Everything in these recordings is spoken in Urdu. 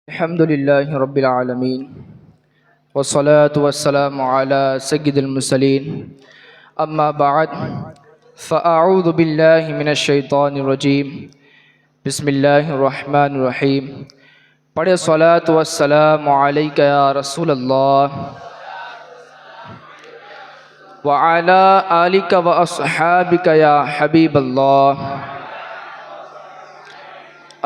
الحمد لله رب العالمين والصلاة والسلام على سيد المرسلين أما بعد فأعوذ بالله من الشيطان الرجيم بسم الله الرحمن الرحيم پڑھے صلاۃ والسلام علیک یا رسول اللہ وعلى آلك وأصحابك يا حبيب الله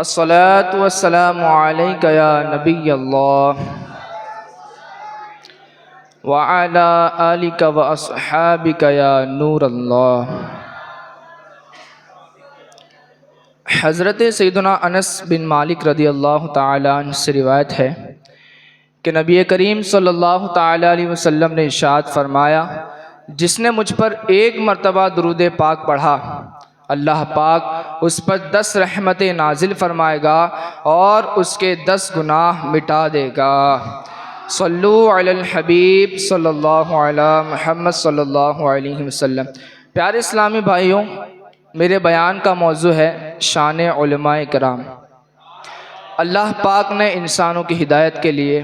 الصلاۃ والسلام علیک یا نبی اللہ وعلی آلک واصحابک یا نور اللہ۔ حضرت سیدنا انس بن مالک رضی اللہ تعالیٰ عنہ سے روایت ہے کہ نبی کریم صلی اللہ تعالیٰ علیہ وسلم نے ارشاد فرمایا، جس نے مجھ پر ایک مرتبہ درود پاک پڑھا اللہ پاک اس پر 10 رحمتیں نازل فرمائے گا اور اس کے 10 گناہ مٹا دے گا۔ صلو علی الحبیب صلی اللہ علیہ محمد صلی اللہ علیہ وسلم۔ پیارے اسلامی بھائیوں، میرے بیان کا موضوع ہے شان علماء کرام۔ اللہ پاک نے انسانوں کی ہدایت کے لیے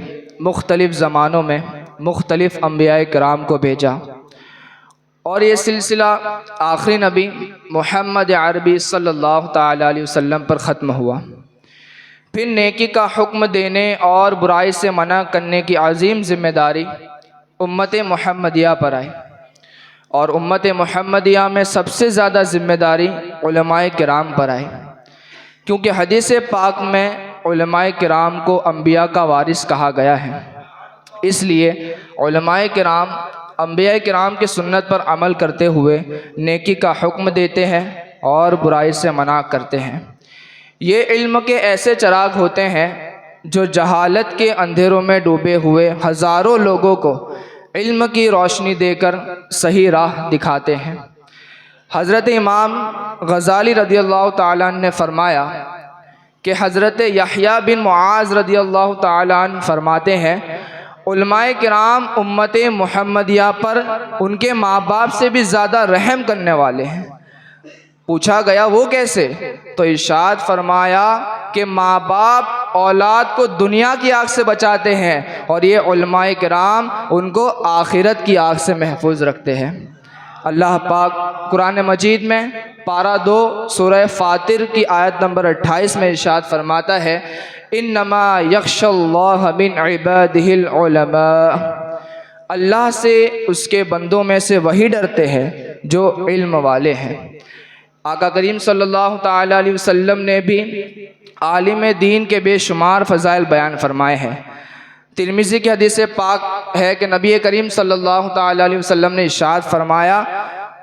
مختلف زمانوں میں مختلف انبیاء کرام کو بھیجا، اور یہ سلسلہ آخری نبی محمد عربی صلی اللہ تعالیٰ علیہ وسلم پر ختم ہوا۔ پھر نیکی کا حکم دینے اور برائی سے منع کرنے کی عظیم ذمہ داری امت محمدیہ پر آئی، اور امت محمدیہ میں سب سے زیادہ ذمہ داری علماء کرام پر آئی، کیونکہ حدیث پاک میں علماء کرام کو انبیاء کا وارث کہا گیا ہے۔ اس لیے علماء کرام انبیاء کرام کی سنت پر عمل کرتے ہوئے نیکی کا حکم دیتے ہیں اور برائی سے منع کرتے ہیں۔ یہ علم کے ایسے چراغ ہوتے ہیں جو جہالت کے اندھیروں میں ڈوبے ہوئے ہزاروں لوگوں کو علم کی روشنی دے کر صحیح راہ دکھاتے ہیں۔ حضرت امام غزالی رضی اللہ تعالیٰ عنہ نے فرمایا کہ حضرت یحییٰ بن معاذ رضی اللہ تعالیٰ عنہ فرماتے ہیں، علماء کرام امت محمدیہ پر ان کے ماں باپ سے بھی زیادہ رحم کرنے والے ہیں۔ پوچھا گیا وہ کیسے؟ تو ارشاد فرمایا کہ ماں باپ اولاد کو دنیا کی آگ سے بچاتے ہیں، اور یہ علماء کرام ان کو آخرت کی آگ سے محفوظ رکھتے ہیں۔ اللہ پاک قرآن مجید میں پارہ 2 سورہ فاطر کی آیت نمبر 28 میں ارشاد فرماتا ہے، انما یخشی اللہ من عبادہ العلماء، اللہ سے اس کے بندوں میں سے وہی ڈرتے ہیں جو علم والے ہیں۔ آقا کریم صلی اللہ تعالیٰ علیہ وسلم نے بھی عالم دین کے بے شمار فضائل بیان فرمائے ہیں۔ ترمذی کی حدیث پاک ہے کہ نبی کریم صلی اللہ تعالیٰ علیہ وسلم نے ارشاد فرمایا،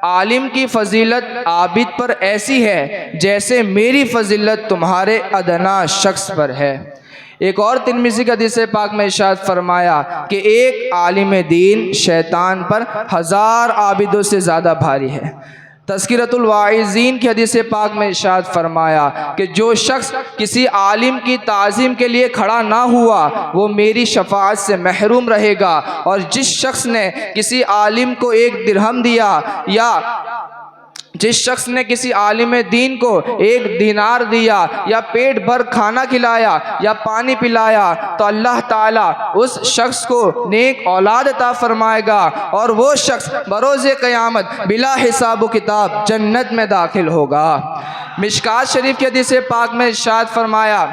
عالم کی فضیلت عابد پر ایسی ہے جیسے میری فضیلت تمہارے ادنا شخص پر ہے۔ ایک اور ترمذی کی حدیث پاک میں ارشاد فرمایا کہ ایک عالم دین شیطان پر 1000 عابدوں سے زیادہ بھاری ہے۔ تذکرۃ الواعظین کی حدیث پاک میں ارشاد فرمایا کہ جو شخص کسی عالم کی تعظیم کے لیے کھڑا نہ ہوا وہ میری شفاعت سے محروم رہے گا، اور جس شخص نے کسی عالم کو 1 درہم دیا، یا جس شخص نے کسی عالم دین کو 1 دینار دیا، یا پیٹ بھر کھانا کھلایا یا پانی پلایا، تو اللہ تعالیٰ اس شخص کو نیک اولاد عطا فرمائے گا، اور وہ شخص بروز قیامت بلا حساب و کتاب جنت میں داخل ہوگا۔ مشکات شریف کی حدیث پاک میں ارشاد فرمایا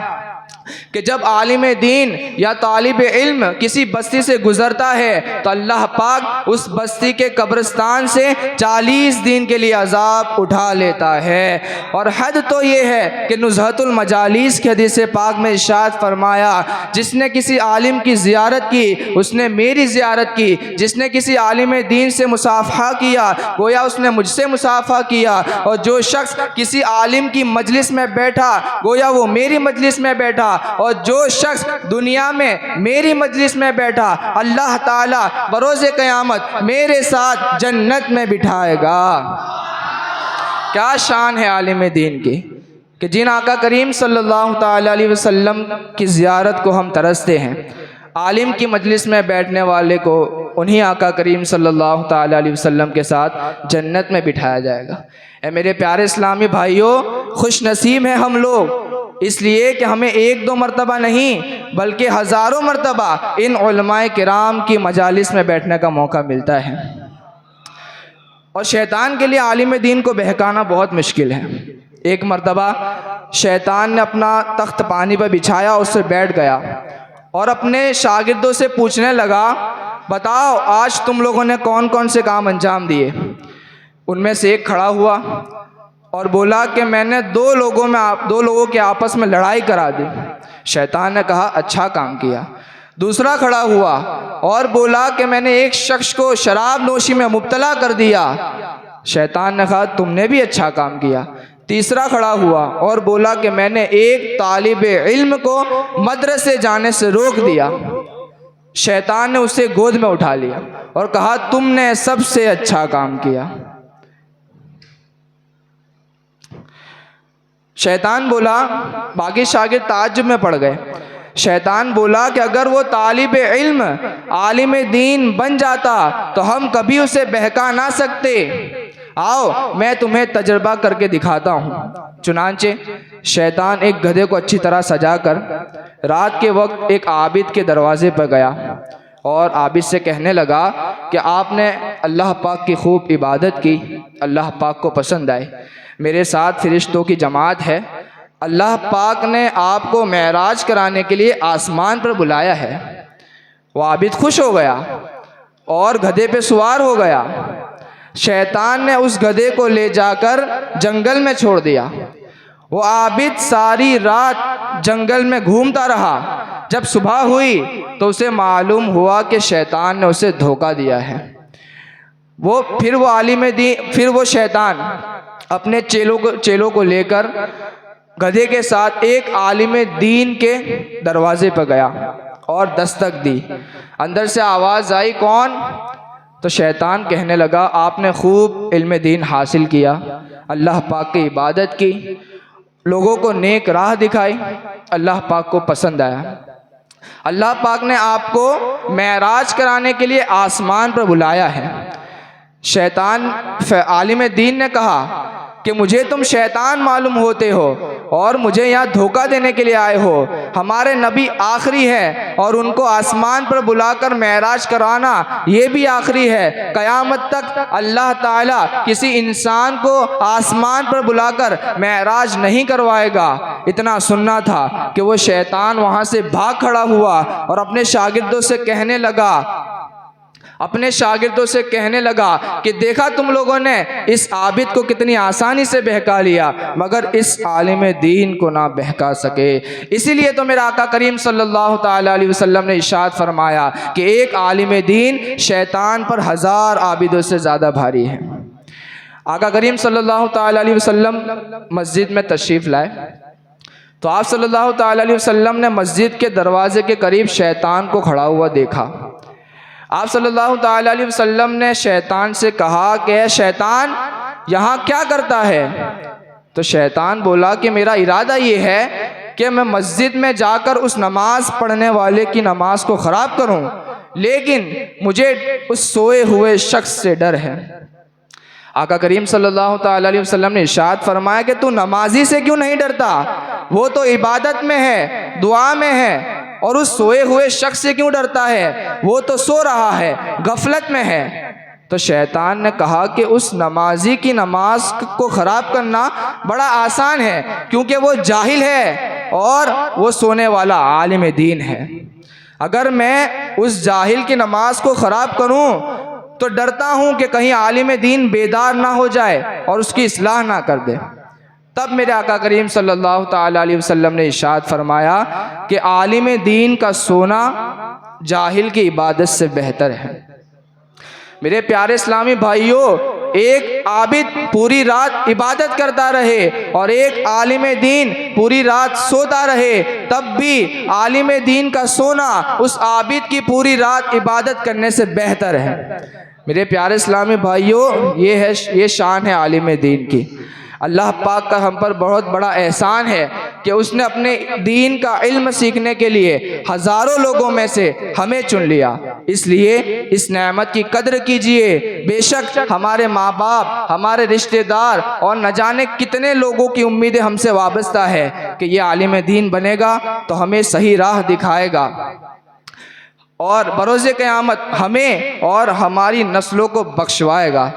کہ جب عالم دین یا طالب علم کسی بستی سے گزرتا ہے تو اللہ پاک اس بستی کے قبرستان سے 40 دن کے لیے عذاب اٹھا لیتا ہے۔ اور حد تو یہ ہے کہ نزہۃ المجالس کی حدیث پاک میں ارشاد فرمایا، جس نے کسی عالم کی زیارت کی اس نے میری زیارت کی، جس نے کسی عالم دین سے مصافحہ کیا گویا اس نے مجھ سے مصافحہ کیا، اور جو شخص کسی عالم کی مجلس میں بیٹھا گویا وہ میری مجلس میں بیٹھا، اور جو شخص دنیا میں میری مجلس میں بیٹھا اللہ تعالیٰ بروز قیامت میرے ساتھ جنت میں بٹھائے گا۔ کیا شان ہے عالم دین کی کہ جن آقا کریم صلی اللہ تعالیٰ علیہ وسلم کی زیارت کو ہم ترستے ہیں، عالم کی مجلس میں بیٹھنے والے کو انہی آقا کریم صلی اللہ تعالیٰ علیہ وسلم کے ساتھ جنت میں بٹھایا جائے گا۔ اے میرے پیارے اسلامی بھائیوں، خوش نصیب ہیں ہم لوگ اس لیے کہ ہمیں ایک دو مرتبہ نہیں بلکہ ہزاروں مرتبہ ان علماء کرام کی مجالس میں بیٹھنے کا موقع ملتا ہے۔ اور شیطان کے لیے عالم دین کو بہکانا بہت مشکل ہے۔ ایک مرتبہ شیطان نے اپنا تخت پانی پر بچھایا، اس سے بیٹھ گیا اور اپنے شاگردوں سے پوچھنے لگا، بتاؤ آج تم لوگوں نے کون کون سے کام انجام دیے؟ ان میں سے ایک کھڑا ہوا اور بولا کہ میں نے دو لوگوں کے آپس میں لڑائی کرا دی۔ شیطان نے کہا اچھا کام کیا۔ دوسرا کھڑا ہوا اور بولا کہ میں نے ایک شخص کو شراب نوشی میں مبتلا کر دیا۔ شیطان نے کہا تم نے بھی اچھا کام کیا۔ تیسرا کھڑا ہوا اور بولا کہ میں نے ایک طالب علم کو مدرسے جانے سے روک دیا۔ شیطان نے اسے گود میں اٹھا لیا اور کہا تم نے سب سے اچھا کام کیا۔ شیطان بولا، باقی شاگرد تعجب میں پڑ گئے۔ شیطان بولا کہ اگر وہ طالب علم عالم دین بن جاتا تو ہم کبھی اسے بہکا نہ سکتے، آؤ میں تمہیں تجربہ کر کے دکھاتا ہوں۔ چنانچہ شیطان ایک گدھے کو اچھی طرح سجا کر رات کے وقت ایک عابد کے دروازے پر گیا اور عابد سے کہنے لگا کہ آپ نے اللہ پاک کی خوب عبادت کی، اللہ پاک کو پسند آئے، میرے ساتھ فرشتوں کی جماعت ہے، اللہ پاک نے آپ کو معراج کرانے کے لیے آسمان پر بلایا ہے۔ وہ عابد خوش ہو گیا اور گدھے پہ سوار ہو گیا۔ شیطان نے اس گدھے کو لے جا کر جنگل میں چھوڑ دیا۔ وہ عابد ساری رات جنگل میں گھومتا رہا۔ جب صبح ہوئی تو اسے معلوم ہوا کہ شیطان نے اسے دھوکہ دیا ہے۔ پھر وہ شیطان اپنے چیلوں کو لے کر گدھے کے ساتھ ایک عالم دین کے دروازے پر گیا اور دستک دی۔ اندر سے آواز آئی، کون؟ تو شیطان کہنے لگا آپ نے خوب علم دین حاصل کیا، اللہ پاک کی عبادت کی، لوگوں کو نیک راہ دکھائی، اللہ پاک کو پسند آیا، اللہ پاک نے آپ کو معراج کرانے کے لیے آسمان پر بلایا ہے۔ شیطان عالم دین نے کہا کہ مجھے تم شیطان معلوم ہوتے ہو اور مجھے یہاں دھوکہ دینے کے لیے آئے ہو، ہمارے نبی آخری ہے اور ان کو آسمان پر بلا کر معراج کرانا یہ بھی آخری ہے، قیامت تک اللہ تعالیٰ کسی انسان کو آسمان پر بلا کر معراج نہیں کروائے گا۔ اتنا سننا تھا کہ وہ شیطان وہاں سے بھاگ کھڑا ہوا اور اپنے شاگردوں سے کہنے لگا کہ دیکھا تم لوگوں نے اس عابد کو کتنی آسانی سے بہکا لیا، مگر اس عالم دین کو نہ بہکا سکے۔ اسی لیے تو میرا آقا کریم صلی اللہ تعالیٰ علیہ وسلم نے ارشاد فرمایا کہ ایک عالم دین شیطان پر 1000 عابدوں سے زیادہ بھاری ہے۔ آقا کریم صلی اللہ تعالیٰ علیہ وسلم مسجد میں تشریف لائے تو آپ صلی اللہ تعالیٰ علیہ وسلم نے مسجد کے دروازے کے قریب شیطان کو کھڑا ہوا دیکھا۔ آپ صلی اللہ تعالیٰ علیہ وسلم نے شیطان سے کہا کہ اے شیطان یہاں کیا کرتا ہے؟ تو شیطان بولا کہ میرا ارادہ یہ ہے کہ میں مسجد میں جا کر اس نماز پڑھنے والے کی نماز کو خراب کروں، لیکن مجھے اس سوئے ہوئے شخص سے ڈر ہے۔ آقا کریم صلی اللہ تعالیٰ علیہ وسلم نے ارشاد فرمایا کہ تو نمازی سے کیوں نہیں ڈرتا؟ وہ تو عبادت میں ہے، دعا میں ہے، اور اس سوئے ہوئے شخص سے کیوں ڈرتا ہے؟ وہ تو سو رہا ہے، غفلت میں ہے۔ تو شیطان نے کہا کہ اس نمازی کی نماز کو خراب کرنا بڑا آسان ہے، کیونکہ وہ جاہل ہے اور وہ سونے والا عالم دین ہے۔ اگر میں اس جاہل کی نماز کو خراب کروں تو ڈرتا ہوں کہ کہیں عالم دین بیدار نہ ہو جائے اور اس کی اصلاح نہ کر دے۔ تب میرے آقا کریم صلی اللہ تعالیٰ علیہ وسلم نے ارشاد فرمایا کہ عالم دین کا سونا جاہل کی عبادت سے بہتر ہے۔ میرے پیارے اسلامی بھائیوں، ایک عابد پوری رات عبادت کرتا رہے اور ایک عالم دین پوری رات سوتا رہے، تب بھی عالم دین کا سونا اس عابد کی پوری رات عبادت کرنے سے بہتر ہے۔ میرے پیارے اسلامی بھائیوں، یہ شان ہے عالم دین کی۔ اللہ پاک کا ہم پر بہت بڑا احسان ہے کہ اس نے اپنے دین کا علم سیکھنے کے لیے ہزاروں لوگوں میں سے ہمیں چن لیا۔ اس لیے اس نعمت کی قدر کیجئے۔ بے شک ہمارے ماں باپ، ہمارے رشتہ دار اور نہ جانے کتنے لوگوں کی امیدیں ہم سے وابستہ ہے کہ یہ عالم دین بنے گا تو ہمیں صحیح راہ دکھائے گا اور بروز قیامت ہمیں اور ہماری نسلوں کو بخشوائے گا۔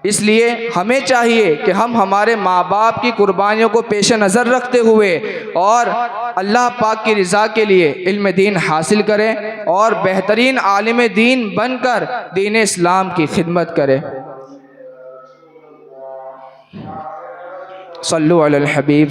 اس لیے ہمیں چاہیے کہ ہم ہمارے ماں باپ کی قربانیوں کو پیش نظر رکھتے ہوئے اور اللہ پاک کی رضا کے لیے علم دین حاصل کریں اور بہترین عالم دین بن کر دین اسلام کی خدمت کریں۔ صلو علی الحبیب۔